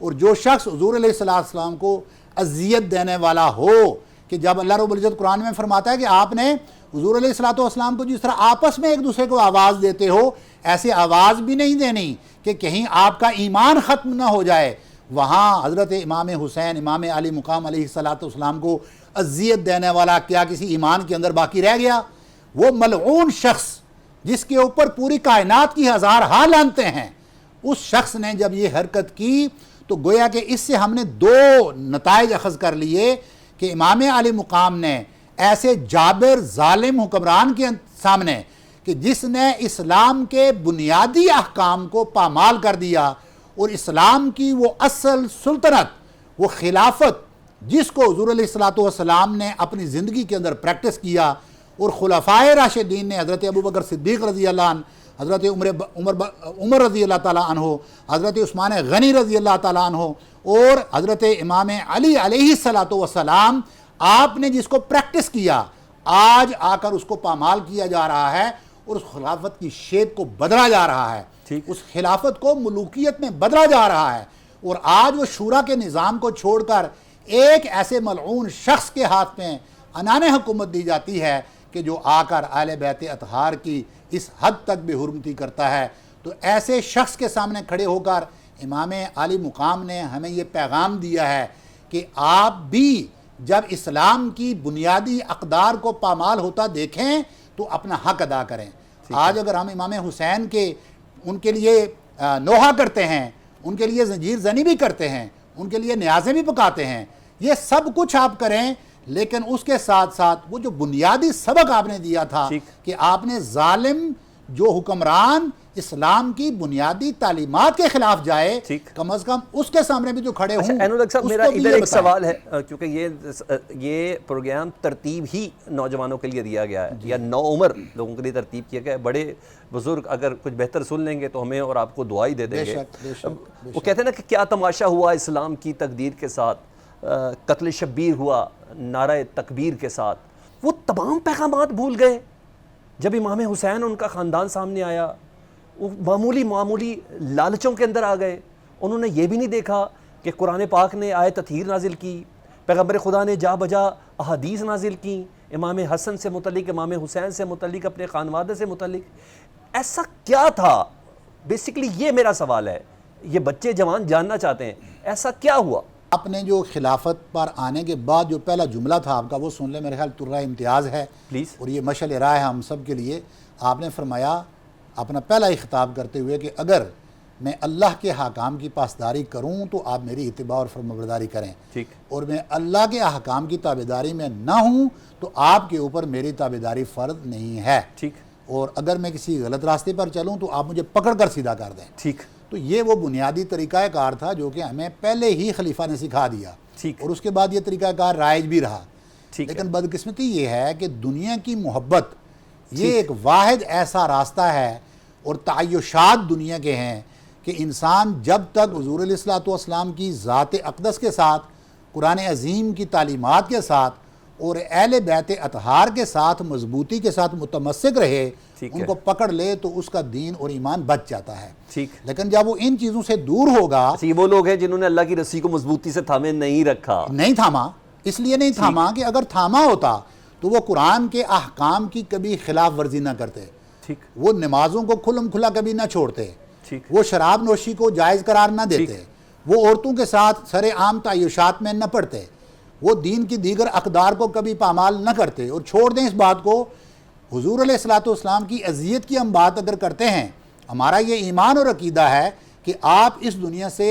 اور جو شخص حضور علیہ الصلوۃ والسلام کو اذیت دینے والا ہو، کہ جب اللہ رب العزت قرآن میں فرماتا ہے کہ آپ نے حضور علیہ الصلوۃ والسلام کو جس طرح آپس میں ایک دوسرے کو آواز دیتے ہو، ایسے آواز بھی نہیں دینی کہ کہیں آپ کا ایمان ختم نہ ہو جائے. وہاں حضرت امام حسین امام علی مقام علیہ الصلوۃ والسلام کو اذیت دینے والا کیا کسی ایمان کے اندر باقی رہ گیا؟ وہ ملعون شخص جس کے اوپر پوری کائنات کی ہزار لعنتیں ہیں، اس شخص نے جب یہ حرکت کی تو گویا کہ اس سے ہم نے دو نتائج اخذ کر لیے کہ امام علی مقام نے ایسے جابر ظالم حکمران کے سامنے کہ جس نے اسلام کے بنیادی احکام کو پامال کر دیا، اور اسلام کی وہ اصل سلطنت، وہ خلافت جس کو حضور علیہ الصلوۃ والسلام نے اپنی زندگی کے اندر پریکٹس کیا، اور خلفائے راشدین نے حضرت ابوبکر صدیق رضی اللہ عنہ، حضرت عمر رضی اللہ تعالیٰ عنہ، حضرت عثمان غنی رضی اللہ تعالیٰ عنہ، اور حضرت امام علی علیہ الصلوۃ والسلام، آپ نے جس کو پریکٹس کیا، آج آ کر اس کو پامال کیا جا رہا ہے، اور اس خلافت کی شیپ کو بدلا جا رہا ہے، اس خلافت کو ملوکیت میں بدلا جا رہا ہے. اور آج وہ شورا کے نظام کو چھوڑ کر ایک ایسے ملعون شخص کے ہاتھ میں عنان حکومت دی جاتی ہے کہ جو آ کر اہل بیت اطہار کی اس حد تک بے حرمتی کرتا ہے. تو ایسے شخص کے سامنے کھڑے ہو کر امام علی مقام نے ہمیں یہ پیغام دیا ہے کہ آپ بھی جب اسلام کی بنیادی اقدار کو پامال ہوتا دیکھیں تو اپنا حق ادا کریں. آج اگر ہم امام حسین کے ان کے لیے نوحہ کرتے ہیں، ان کے لیے زنجیر زنی بھی کرتے ہیں، ان کے لیے نیازیں بھی پکاتے ہیں، یہ سب کچھ آپ کریں، لیکن اس کے ساتھ ساتھ وہ جو بنیادی سبق آپ نے دیا تھا کہ آپ نے ظالم جو حکمران اسلام کی بنیادی تعلیمات کے خلاف جائے، کم از کم اس کے سامنے بھی جو کھڑے ہوں. اینول صاحب میرا ادھر ایک سوال ہے، کیونکہ یہ پروگرام ترتیب ہی نوجوانوں کے لیے دیا گیا ہے، یا نو عمر لوگوں کے لیے ترتیب کیا گیا ہے. بڑے بزرگ اگر کچھ بہتر سن لیں گے تو ہمیں اور آپ کو دعائی دے دیں گے. وہ کہتے ہیں نا کہ کیا تماشا ہوا اسلام کی تقدیر کے ساتھ، قتل شبیر ہوا نعرہ تکبیر کے ساتھ. وہ تمام پیغامات بھول گئے جب امام حسین ان کا خاندان سامنے آیا. وہ معمولی لالچوں کے اندر آ گئے. انہوں نے یہ بھی نہیں دیکھا کہ قرآن پاک نے آیت تطہیر نازل کی، پیغمبر خدا نے جا بجا احادیث نازل کی امام حسن سے متعلق، امام حسین سے متعلق، اپنے خانوادہ سے متعلق. ایسا کیا تھا؟ بیسیکلی یہ میرا سوال ہے، یہ بچے جوان جاننا چاہتے ہیں ایسا کیا ہوا. آپ نے جو خلافت پر آنے کے بعد جو پہلا جملہ تھا آپ کا وہ سن لیں، میرے خیال ترہ امتیاز ہے پلیز، اور یہ مشعل راہ ہے ہم سب کے لیے. آپ نے فرمایا اپنا پہلا ہی خطاب کرتے ہوئے کہ اگر میں اللہ کے احکام کی پاسداری کروں تو آپ میری اتباع اور فرمانبرداری کریں، اور میں اللہ کے احکام کی تابعداری میں نہ ہوں تو آپ کے اوپر میری تابعداری فرض نہیں ہے. اور اگر میں کسی غلط راستے پر چلوں تو آپ مجھے پکڑ کر سیدھا کر دیں. تو یہ وہ بنیادی طریقہ کار تھا جو کہ ہمیں پہلے ہی خلیفہ نے سکھا دیا، اور اس کے بعد یہ طریقہ کار رائج بھی رہا. لیکن بدقسمتی یہ ہے کہ دنیا کی محبت یہ ایک واحد ایسا راستہ ہے، اور تعیشات دنیا کے ہیں کہ انسان جب تک حضور علیہ الصلوۃ والسلام کی ذات اقدس کے ساتھ، قرآن عظیم کی تعلیمات کے ساتھ، اور اہل بیت اطہار کے ساتھ مضبوطی کے ساتھ متمسک رہے، ٹھیک ان ہے۔ کو پکڑ لے تو اس کا دین اور ایمان بچ جاتا ہے۔ ٹھیک۔ لیکن جب وہ ان چیزوں سے دور ہوگا، یہ وہ لوگ ہیں جنہوں نے اللہ کی رسی کو مضبوطی سے تھامے نہیں رکھا۔ نہیں تھاما، اس لیے نہیں تھاما کہ اگر تھاما ہوتا تو وہ قرآن کے احکام کی کبھی خلاف ورزی نہ کرتے، ٹھیک۔ وہ نمازوں کو کھلم کھلا کبھی نہ چھوڑتے، ٹھیک۔ وہ شراب نوشی کو جائز قرار نہ دیتے، وہ عورتوں کے ساتھ سر عام تعیشات میں نہ پڑتے، وہ دین کی دیگر اقدار کو کبھی پامال نہ کرتے۔ اور چھوڑ دیں اس بات کو، حضور علیہ الصلوۃ کی اذیت کی ہم بات اگر کرتے ہیں، ہمارا یہ ایمان اور عقیدہ ہے کہ آپ اس دنیا سے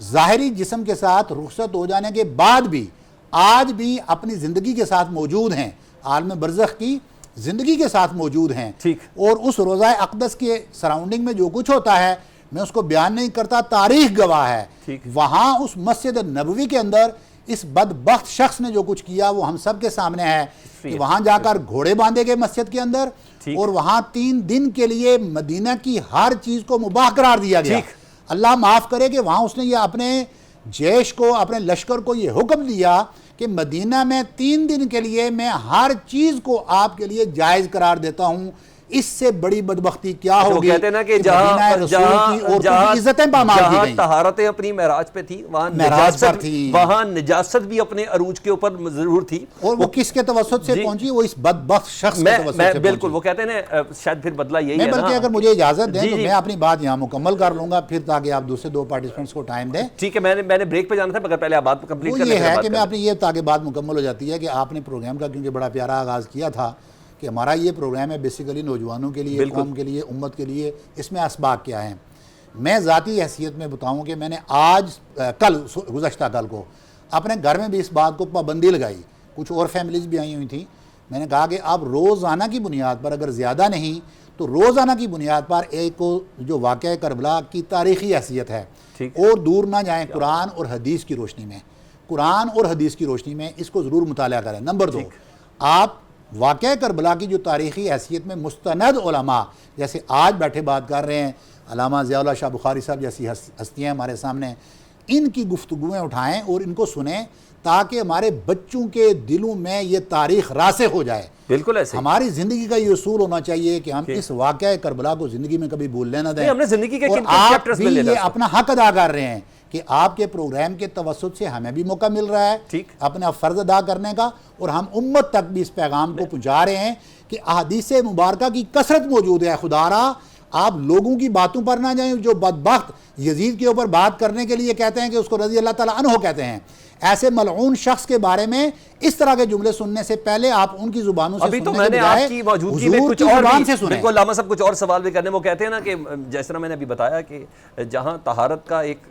ظاہری جسم کے ساتھ رخصت ہو جانے کے بعد بھی آج بھی اپنی زندگی کے ساتھ موجود ہیں، عالم برزخ کی زندگی کے ساتھ موجود ہیں۔ ٹھیک۔ اور اس روضہ اقدس کے سراؤنڈنگ میں جو کچھ ہوتا ہے میں اس کو بیان نہیں کرتا، تاریخ گواہ ہے۔ ٹھیک۔ وہاں اس مسجد نبوی کے اندر اس بدبخت شخص نے جو کچھ کیا وہ ہم سب کے سامنے ہے کہ وہاں جا کر گھوڑے باندھے گئے مسجد کے اندر، اور وہاں 3 دن کے لیے مدینہ کی ہر چیز کو مباح قرار دیا گیا۔ اللہ معاف کرے کہ وہاں اس نے یہ اپنے جیش کو، اپنے لشکر کو یہ حکم دیا کہ مدینہ میں 3 دن کے لیے میں ہر چیز کو آپ کے لیے جائز قرار دیتا ہوں۔ اس سے بڑی بدبختی کیا ہوگی؟ کہتے ہیں نا کہ مدینہ رسول کی عورتوں کی عزتیں پامال کی جہاں گئیں، طہارتیں اپنی معراج پہ تھی، وہاں نجاست بھی اپنے عروج کے اوپر ضرور تھی۔ اور وہ کس کے توسط سے پہنچی؟ وہ اس بدبخت شخص کے توسط سے پہنچی۔ بالکل، وہ کہتے ہیں نا شاید پھر بدلہ یہی ہے میں نا۔ بلکہ اگر مجھے اجازت دیں تو میں اپنی بات یہاں مکمل کر لوں گا پھر، تاکہ آپ دوسرے 2 پارٹیسپنٹس کو ٹائم دیں۔ ٹھیک ہے، میں نے بریک پہ جانا تھا مگر پہلے آپ بات کمپلیٹ وہ کر لیں۔ یہ ہے کہ میں اپنی یہ تاکہ بات مکمل ہو جاتی ہے کہ آپ نے پروگرام کا کیونکہ بڑا پیارا آغاز کیا تھا کہ ہمارا یہ پروگرام ہے بیسیکلی نوجوانوں کے لیے، قوم کے لیے، امت کے لیے، اس میں اسباق کیا ہیں۔ میں ذاتی حیثیت میں بتاؤں کہ میں نے گزشتہ کل کو اپنے گھر میں بھی اس بات کو پابندی لگائی، کچھ اور فیملیز بھی آئی ہوئی تھیں، میں نے کہا کہ آپ روزانہ کی بنیاد پر، اگر زیادہ نہیں تو روزانہ کی بنیاد پر ایک جو واقعہ کربلا کی تاریخی حیثیت ہے اور دور نہ جائیں، قرآن اور حدیث کی روشنی میں، قرآن اور حدیث کی روشنی میں اس کو ضرور مطالعہ کریں۔ نمبر 2، آپ واقعہ کربلا کی جو تاریخی حیثیت میں مستند علماء جیسے آج بیٹھے بات کر رہے ہیں، علامہ ضیاء اللہ شاہ بخاری صاحب جیسی ہستیاں ہمارے سامنے، ان کی گفتگویں اٹھائیں اور ان کو سنیں تاکہ ہمارے بچوں کے دلوں میں یہ تاریخ راسخ ہو جائے۔ بالکل ایسے ہماری زندگی کا یہ اصول ہونا چاہیے کہ ہم اس واقعہ کربلا کو زندگی میں کبھی بھولنے نہ دیں۔ ہم نے زندگی کے اور کن آپ چیپٹرز میں بھی لینا یہ اپنا حق ادا کر رہے ہیں کہ آپ کے پروگرام کے توسط سے ہمیں بھی موقع مل رہا ہے اپنا فرض ادا کرنے کا، اور ہم امت تک بھی اس پیغام کو پہنچا رہے ہیں کہ احادیث مبارکہ کی کثرت موجود ہے۔ خدا را آپ لوگوں کی باتوں پر نہ جائیں جو بدبخت یزید کے اوپر بات کرنے کے لیے کہتے ہیں کہ اس کو رضی اللہ تعالیٰ عنہ کہتے ہیں، ایسے ملعون شخص کے بارے میں اس طرح کے جملے سننے سے پہلے آپ ان کی زبانوں سے ابھی تو سننے میں کے نے بجائے آپ کی موجودگی میں حضور کچھ کی اور زبان بھی سے سنیں۔ بالکل علامہ صاحب کچھ اور سوال بھی کرنے، وہ کہتے ہیں نا کہ جس طرح میں نے ابھی بتایا کہ جہاں طہارت کا ایک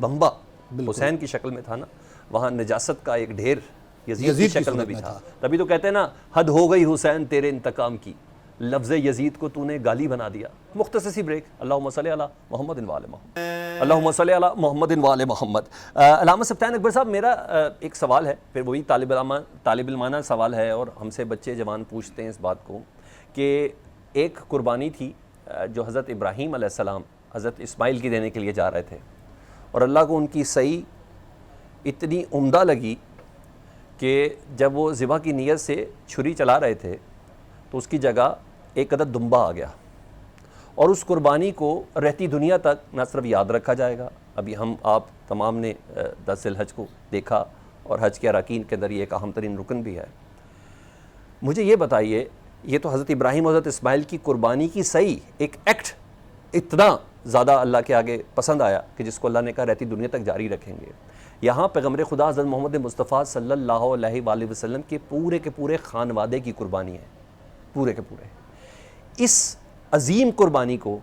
بمبا حسین کی شکل میں تھا نا، وہاں نجاست کا ایک ڈھیر یزید کی شکل میں بھی تھا۔ تبھی تو کہتے ہیں نا حد ہو گئی حسین تیرے انتقام کی، لفظ یزید کو تو نے گالی بنا دیا۔ مختصر سی بریک۔ اللہم صلی علی محمد و آل محمد، اللہم صلی علی محمد و آل محمد۔ علامہ سفتیان اکبر صاحب، میرا ایک سوال ہے، پھر وہی طالب علمانہ سوال ہے، اور ہم سے بچے جوان پوچھتے ہیں اس بات کو کہ ایک قربانی تھی جو حضرت ابراہیم علیہ السلام حضرت اسماعیل کی دینے کے لیے جا رہے تھے، اور اللہ کو ان کی صحیح اتنی عمدہ لگی کہ جب وہ ذبح کی نیت سے چھری چلا رہے تھے تو اس کی جگہ ایک عدد دمبا آ گیا، اور اس قربانی کو رہتی دنیا تک نہ صرف یاد رکھا جائے گا، ابھی ہم آپ تمام نے 10 ذی الحج کو دیکھا، اور حج کے اراکین کے اندر یہ ایک اہم ترین رکن بھی ہے۔ مجھے یہ بتائیے، یہ تو حضرت ابراہیم اور حضرت اسماعیل کی قربانی کی صحیح ایک ایکٹ اتنا زیادہ اللہ کے آگے پسند آیا کہ جس کو اللہ نے کہا رہتی دنیا تک جاری رکھیں گے۔ یہاں پیغمبر خدا حضرت محمد مصطفیٰ صلی اللہ علیہ وآلہ وسلم کے پورے خانوادے کی قربانی ہے، پورے کے پورے۔ اس عظیم قربانی کو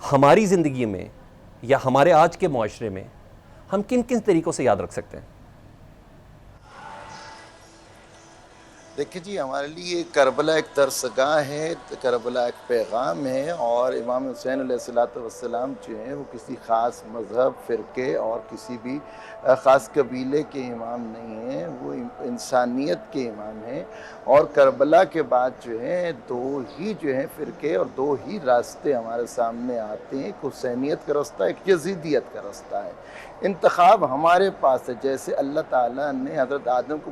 ہماری زندگی میں یا ہمارے آج کے معاشرے میں ہم کن کن طریقوں سے یاد رکھ سکتے ہیں؟ دیکھیں جی، ہمارے لیے کربلا ایک ترسگاہ ہے، کربلا ایک پیغام ہے، اور امام حسین علیہ السلام جو ہیں وہ کسی خاص مذہب، فرقے اور کسی بھی خاص قبیلے کے امام نہیں ہیں، وہ انسانیت کے امام ہیں۔ اور کربلا کے بعد جو ہے 2 ہی جو ہیں فرقے اور 2 ہی راستے ہمارے سامنے آتے ہیں، ایک حسینیت کا راستہ، ایک یزیدیت کا راستہ ہے۔ انتخاب ہمارے پاس ہے، جیسے اللہ تعالیٰ نے حضرت آدم کو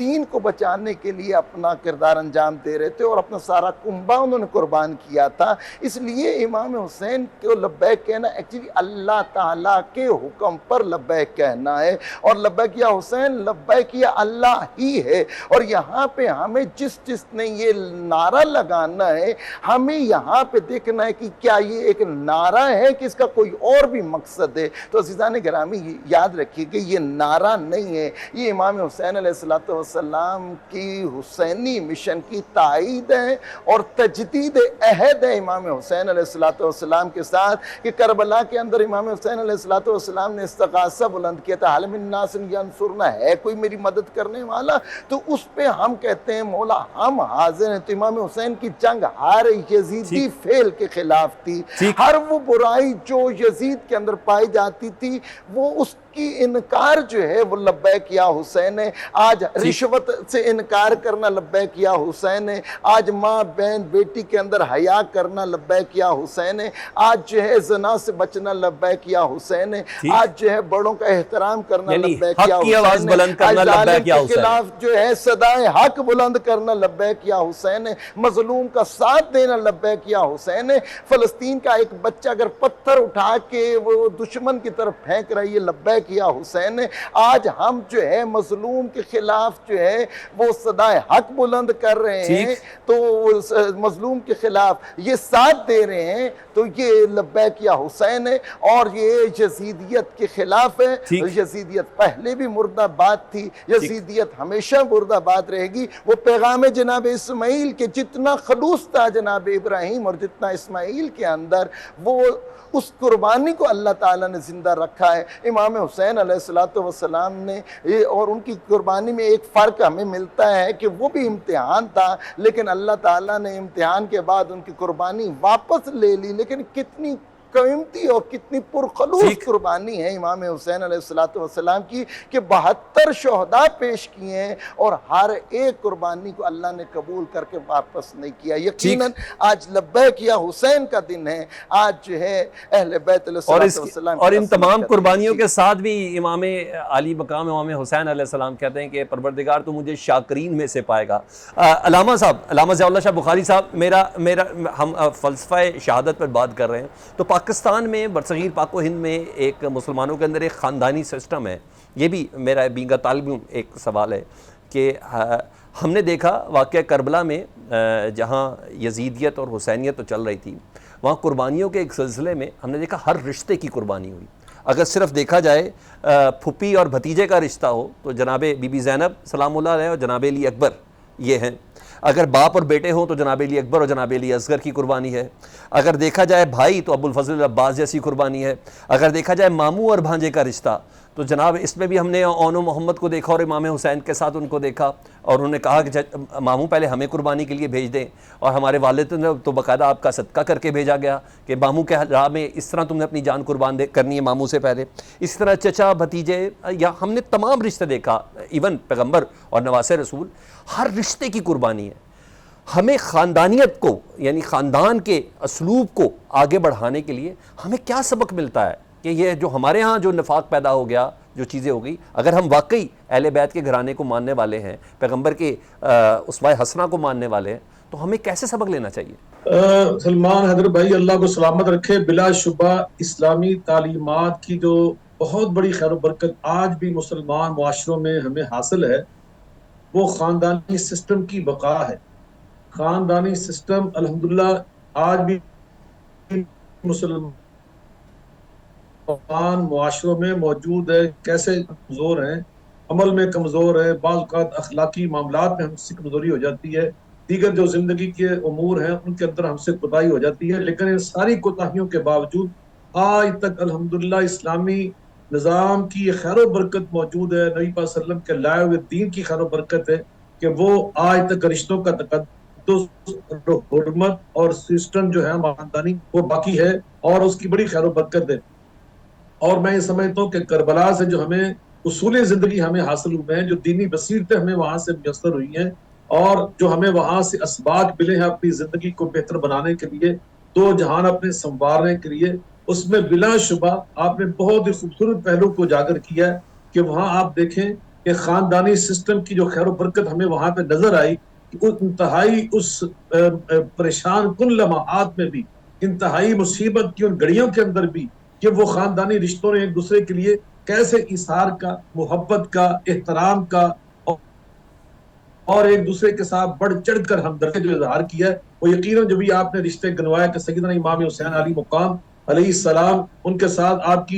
فلسطین کو بچانے کے لیے اپنا کردار انجام دے رہے تھے اور اپنا سارا کنبہ انہوں نے قربان کیا تھا. اس لیے امام حسین کو لبیک کہنا ایکچولی اللہ تعالیٰ کے حکم پر لبیک کہنا ہے, اور لبیک یا حسین لبیک یا اللہ ہی ہے. اور یہاں پہ ہمیں جس نے یہ نعرہ لگانا ہے, ہمیں یہاں پہ دیکھنا ہے کہ کیا یہ ایک نعرہ ہے کہ اس کا کوئی اور بھی مقصد ہے. تو عزیزان گرامی یاد رکھیے کہ یہ نعرہ نہیں ہے, یہ امام حسین علیہ السلام کی حسینی مشن کی تائید ہے اور تجدید عہد ہے امام حسین علیہ السلام کے ساتھ, کہ کربلا کے اندر امام حسین علیہ السلام نے استغاثہ بلند کیا تھا, حل من ناس ینصرنا, ہے کوئی میری مدد کرنے والا. تو اس پہ ہم کہتے ہیں مولا ہم حاضر ہیں. تو امام حسین کی جنگ ہر یزیدی فعل کے خلاف تھی, ہر وہ برائی جو یزید کے اندر پائی جاتی تھی وہ اس کی انکار جو ہے وہ لبیک یا حسین ہے. آج رشوت سے انکار کرنا لبیک یا حسین ہے, آج ماں بہن بیٹی کے اندر حیا کرنا لبیک یا حسین ہے, آج جو ہے زنا سے بچنا لبیک یا حسین ہے, آج جو ہے بڑوں کا احترام کرنا لبیک یا حسین ہے, آج ظالم کے خلاف جو ہے صدائے حق بلند کرنا لبیک یا حسین ہے, مظلوم کا ساتھ دینا لبیک یا حسین ہے. فلسطین کا ایک بچہ اگر پتھر اٹھا کے وہ دشمن کی طرف پھینک رہا ہے, یہ لبیک یا حسین ہے. آج ہم جو ہے مظلوم کے خلاف جو ہے وہ صدائے حق بلند کر رہے ہیں, تو مظلوم کے خلاف یہ ساتھ دے رہے ہیں, تو یہ لبیک یا حسین ہے. اور یہ یزیدیت کے خلاف ہے. یزیدیت پہلے بھی مردہ باد تھی, یزیدیت ہمیشہ مردہ باد رہے گی. وہ پیغام جناب اسماعیل کے جتنا خلوص تھا جناب ابراہیم اور جتنا اسماعیل کے اندر, وہ اس قربانی کو اللہ تعالیٰ نے زندہ رکھا ہے. امام حسین علیہ السلام نے, اور ان کی قربانی میں ایک فرق ہمیں ملتا ہے کہ وہ بھی امتحان تھا, لیکن اللہ تعالیٰ نے امتحان کے بعد ان کی قربانی واپس لے لی. لیکن کتنی قیمتی اور کتنی پرخلوص قربانی ہے امام حسین علیہ السلام کی, کہ 72 شہداء پیش کیے ہیں اور ہر ایک قربانی کو اللہ نے قبول کر کے واپس نہیں کیا. یقیناً آج لبیک یا حسین کا دن ہے, آج جو ہے اہل بیت علیہ السلام اور ان تمام قربانیوں کے ساتھ بھی امام علی مقام امام حسین علیہ السلام کہتے ہیں کہ پروردگار تو مجھے شاکرین میں سے پائے گا. علامہ صاحب, علامہ ضیاء اللہ شاہ بخاری صاحب, ہم فلسفہ شہادت پر بات کر رہے ہیں, تو پاکستان میں برصغیر پاک و ہند میں ایک مسلمانوں کے اندر ایک خاندانی سسٹم ہے. یہ بھی میرا بینگا طالب علم ایک سوال ہے کہ ہم نے دیکھا واقعہ کربلا میں جہاں یزیدیت اور حسینیت تو چل رہی تھی, وہاں قربانیوں کے ایک سلسلے میں ہم نے دیکھا ہر رشتے کی قربانی ہوئی. اگر صرف دیکھا جائے پھپھی اور بھتیجے کا رشتہ ہو تو جناب بی بی زینب سلام اللہ علیہ اور جناب علی اکبر یہ ہیں. اگر باپ اور بیٹے ہوں تو جناب علی اکبر اور جناب علی اصغر کی قربانی ہے. اگر دیکھا جائے بھائی تو ابو الفضل عباس جیسی قربانی ہے. اگر دیکھا جائے ماموں اور بھانجے کا رشتہ تو جناب اس میں بھی ہم نے اون و محمد کو دیکھا اور امام حسین کے ساتھ ان کو دیکھا, اور انہوں نے کہا کہ ماموں پہلے ہمیں قربانی کے لیے بھیج دیں, اور ہمارے والد نے تو باقاعدہ آپ کا صدقہ کر کے بھیجا گیا کہ ماموں کے راہ میں اس طرح تم نے اپنی جان قربان کرنی ہے ماموں سے پہلے. اس طرح چچا بھتیجے, یا ہم نے تمام رشتے دیکھا, ایون پیغمبر اور نواسے رسول, ہر رشتے کی قربانی ہے. ہمیں خاندانیت کو یعنی خاندان کے اسلوب کو آگے بڑھانے کے لیے ہمیں کیا سبق ملتا ہے کہ یہ جو ہمارے ہاں جو نفاق پیدا ہو گیا, جو چیزیں ہو گئی, اگر ہم واقعی اہل بیت کے گھرانے کو ماننے والے ہیں, پیغمبر کے اسوہ حسنہ کو ماننے والے ہیں, تو ہمیں کیسے سبق لینا چاہیے؟ سلمان حیدر بھائی اللہ کو سلامت رکھے. بلا شبہ اسلامی تعلیمات کی جو بہت بڑی خیر و برکت آج بھی مسلمان معاشروں میں ہمیں حاصل ہے وہ خاندانی سسٹم کی بقا ہے. خاندانی سسٹم الحمدللہ آج بھی مسلمان معاشروں میں موجود ہے. کیسے کمزور ہیں, عمل میں کمزور ہے, بعض اوقات اخلاقی معاملات میں ہم سے کمزوری ہو جاتی ہے, دیگر جو زندگی کے امور ہیں ان کے اندر ہم سے کوتاہی ہو جاتی ہے. لیکن ان ساری کوتاہیوں کے باوجود آج تک الحمدللہ اسلامی نظام کی یہ خیر و برکت موجود ہے. نبی پاک صلی اللہ علیہ وسلم کے لائے ہوئے دین کی خیر و برکت ہے کہ وہ آج تک رشتوں کا تقدس, حرمت اور سسٹم جو ہے خاندانی وہ باقی ہے, اور اس کی بڑی خیر و برکت ہے. اور میں یہ سمجھتا ہوں کہ کربلا سے جو ہمیں اصول زندگی ہمیں حاصل ہوئے ہیں, جو دینی بصیرتیں ہمیں وہاں سے میسر ہوئی ہیں, اور جو ہمیں وہاں سے اسباق ملے ہیں اپنی زندگی کو بہتر بنانے کے لیے, دو جہان اپنے سنوارنے کے لیے, اس میں بلا شبہ آپ نے بہت ہی خوبصورت پہلو کو اجاگر کیا ہے کہ وہاں آپ دیکھیں کہ خاندانی سسٹم کی جو خیر و برکت ہمیں وہاں پہ نظر آئی کہ انتہائی اس پریشان کن لمحات میں بھی، انتہائی مصیبت کی ان گھڑیوں کے اندر بھی، کہ وہ خاندانی رشتوں نے ایک دوسرے کے لیے کیسے ایثار کا، محبت کا، احترام کا اور ایک دوسرے کے ساتھ بڑھ چڑھ کر ہمدردی جو اظہار کیا ہے، وہ یقیناً جو بھی آپ نے رشتے گنوایا کہ سیدنا امام حسین علی مقام علیہ السلام، ان کے ساتھ آپ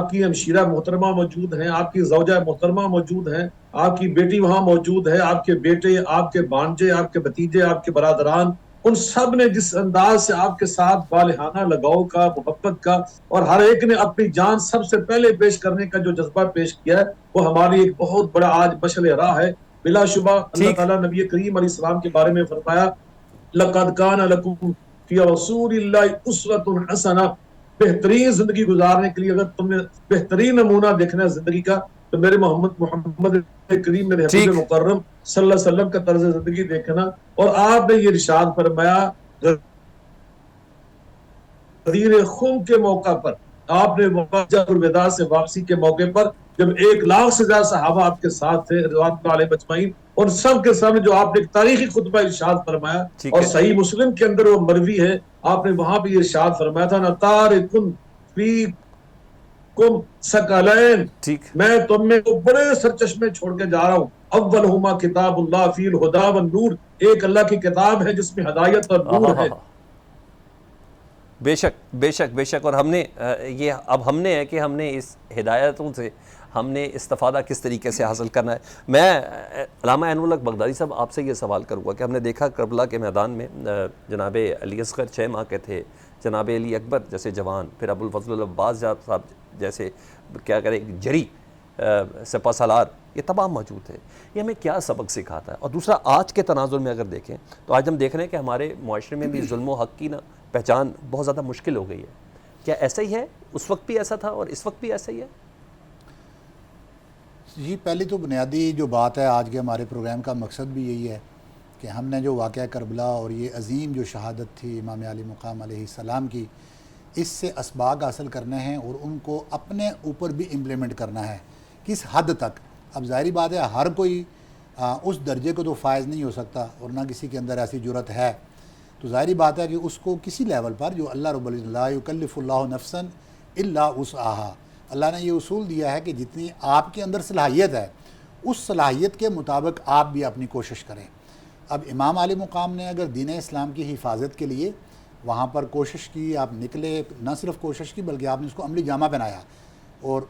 کی ہمشیرہ محترمہ موجود ہیں، آپ کی زوجہ محترمہ موجود ہیں، آپ کی بیٹی وہاں موجود ہے، آپ کے بیٹے، آپ کے بھانجے، آپ کے بھتیجے، آپ کے برادران، ان سب نے جس انداز سے آپ کے ساتھ بالہانہ لگاؤ کا، محبت کا، اور ہر ایک نے اپنی جان سب سے پہلے پیش کرنے کا جو جذبہ پیش کیا ہے، وہ ہماری ایک بہت بڑا آج مشعل راہ ہے۔ بلا شبہ اللہ ٹھیک، تعالیٰ نبی کریم علیہ السلام کے بارے میں فرمایا لَقَدْ كَانَ لَكُمْ فِي رَسُولِ اللَّهِ أُسْوَةٌ حَسَنَةٌ، بہترین زندگی گزارنے کے لیے اگر تم نے بہترین نمونہ دیکھنا ہے زندگی کا تو میرے محمد کریم، میرے حبیب ٹھیک، مکرم صلی اللہ علیہ وسلم کا طرز زندگی دیکھنا۔ اور آپ نے یہ ارشاد فرمایا غدیر خم کے موقع پر، آپ نے حجۃ الوداع سے واپسی کے موقع پر جب 1,00,000 سے زیادہ صحابہ آپ کے ساتھ تھے رضوان اللہ علیہم اجمعین، اور سب کے سامنے جو آپ نے ایک تاریخی خطبہ ارشاد فرمایا، ٹھیک اور ہے، صحیح مسلم کے اندر وہ مروی ہے، آپ نے وہاں بھی ارشاد فرمایا تھا نہ تارکن فیکم ثقلین، ٹھیک، میں تم میں وہ بڑے سرچشمے چھوڑ کے جا رہا ہوں، اولہما کتاب اللہ فی الہدی والنور، ایک اللہ کی کتاب ہے جس میں ہدایت اور نور ہے۔ بے شک بے شک بے شک، اور ہم نے یہ اب ہم نے ہے کہ ہم نے اس ہدایتوں سے ہم نے استفادہ کس طریقے سے حاصل کرنا ہے۔ میں علامہ عین الحق بغدادی صاحب آپ سے یہ سوال کروں گا کہ ہم نے دیکھا کربلا کے میدان میں جناب علی اصغر 6 ماہ کے تھے، جناب علی اکبر جیسے جوان، پھر ابو الفضل العباس صاحب جیسے کیا کریں جری سپہ سالار، یہ تمام موجود تھے۔ یہ ہمیں کیا سبق سکھاتا ہے؟ اور دوسرا آج کے تناظر میں اگر دیکھیں تو آج ہم دیکھ رہے ہیں کہ ہمارے معاشرے میں بھی ظلم و حق کی پہچان بہت زیادہ مشکل ہو گئی ہے۔ کیا ایسا ہی ہے؟ اس وقت بھی ایسا تھا اور اس وقت بھی ایسا ہی ہے؟ جی، پہلی تو بنیادی جو بات ہے آج کے ہمارے پروگرام کا مقصد بھی یہی ہے کہ ہم نے جو واقعہ کربلا اور یہ عظیم جو شہادت تھی امام علی مقام علیہ السلام کی، اس سے اسباق حاصل کرنے ہیں اور ان کو اپنے اوپر بھی امپلیمنٹ کرنا ہے۔ کس حد تک؟ اب ظاہری بات ہے ہر کوئی اس درجے کو تو فائز نہیں ہو سکتا، اور نہ کسی کے اندر ایسی جرت ہے، تو ظاہری بات ہے کہ اس کو کسی لیول پر جو اللہ رب العزت لا یکلف اللہ نفسا الا وسعہا، اللہ نے یہ اصول دیا ہے کہ جتنی آپ کے اندر صلاحیت ہے اس صلاحیت کے مطابق آپ بھی اپنی کوشش کریں۔ اب امام علی مقام نے اگر دین اسلام کی حفاظت کے لیے وہاں پر کوشش کی، آپ نکلے، نہ صرف کوشش کی بلکہ آپ نے اس کو عملی جامہ پہنایا اور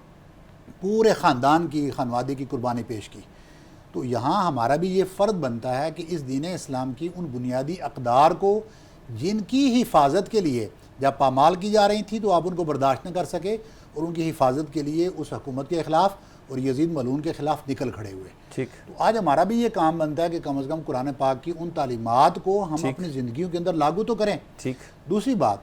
پورے خاندان کی، خانوادے کی قربانی پیش کی، تو یہاں ہمارا بھی یہ فرض بنتا ہے کہ اس دین اسلام کی ان بنیادی اقدار کو جن کی حفاظت کے لیے جب پامال کی جا رہی تھی تو آپ ان کو برداشت نہ کر سکے، اور ان کی حفاظت کے لیے اس حکومت کے خلاف اور یزید ملعون کے خلاف نکل کھڑے ہوئے۔ ٹھیک، تو آج ہمارا بھی یہ کام بنتا ہے کہ کم از کم قرآن پاک کی ان تعلیمات کو ہم ٹھیک، اپنی زندگیوں کے اندر لاگو تو کریں۔ ٹھیک، دوسری بات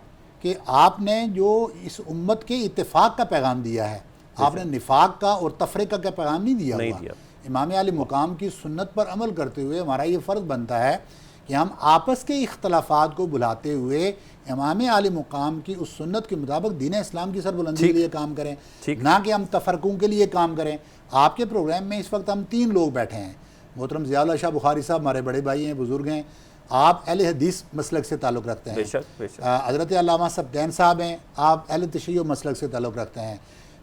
کہ آپ نے جو اس امت کے اتفاق کا پیغام دیا ہے، آپ نے نفاق کا اور تفرقہ کا پیغام نہیں دیا ہوا۔ امام علی مقام کی سنت پر عمل کرتے ہوئے ہمارا یہ فرض بنتا ہے کہ ہم آپس کے اختلافات کو بھلاتے ہوئے امام علی مقام کی اس سنت کے مطابق دین اسلام کی سربلندی کے لیے کام کریں، نہ کہ ہم تفرقوں کے لیے کام کریں۔ آپ کے پروگرام میں اس وقت ہم 3 لوگ بیٹھے ہیں، محترم ضیاء اللہ شاہ بخاری صاحب ہمارے بڑے بھائی ہیں، بزرگ ہیں، آپ اہل حدیث مسلک سے تعلق رکھتے ہیں، حضرت علامہ سبطین صاحب ہیں، آپ اہل تشیع مسلک سے تعلق رکھتے ہیں،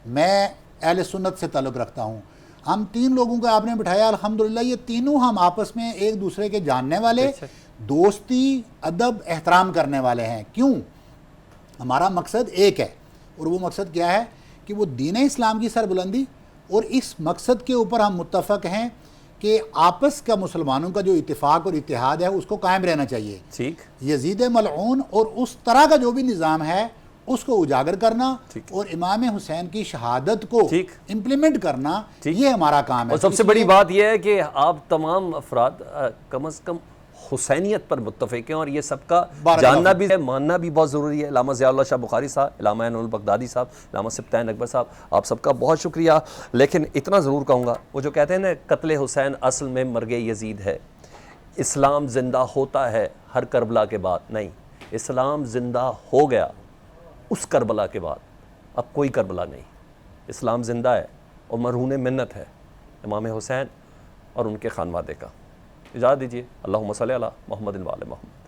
میں اہل سنت سے تعلق رکھتا ہوں۔ ہم 3 لوگوں کو آپ نے بٹھایا، الحمدللہ یہ تینوں ہم آپس میں ایک دوسرے کے جاننے والے، دوستی، ادب، احترام کرنے والے ہیں۔ کیوں؟ ہمارا مقصد ایک ہے، اور وہ مقصد کیا ہے کہ وہ دین اسلام کی سربلندی، اور اس مقصد کے اوپر ہم متفق ہیں کہ آپس کا مسلمانوں کا جو اتفاق اور اتحاد ہے اس کو قائم رہنا چاہیے۔ ٹھیک، یزید ملعون اور اس طرح کا جو بھی نظام ہے اس کو اجاگر کرنا اور امام حسین کی شہادت کو امپلیمنٹ کرنا، یہ ہمارا کام ہے۔ اور سب سے بڑی بات یہ ہے کہ آپ تمام افراد کم از کم حسینیت پر متفق ہیں، اور یہ سب کا جاننا بھی ہے، ماننا بھی بہت ضروری ہے۔ علامہ ضیاء اللہ شاہ بخاری صاحب، علامہ عین الحق بغدادی صاحب، علامہ سبطین اکبر صاحب، آپ سب کا بہت شکریہ۔ لیکن اتنا ضرور کہوں گا، وہ جو کہتے ہیں نا قتل حسین اصل میں مرگ یزید ہے، اسلام زندہ ہوتا ہے ہر کربلا کے بعد، نہیں، اسلام زندہ ہو گیا اس کربلا کے بعد، اب کوئی کربلا نہیں، اسلام زندہ ہے اور مرہون منت ہے۔ امام حسین اور ان کے خانوادے کا۔ اجازت دیجیے، اللہم صلی علی محمد و آل محمد۔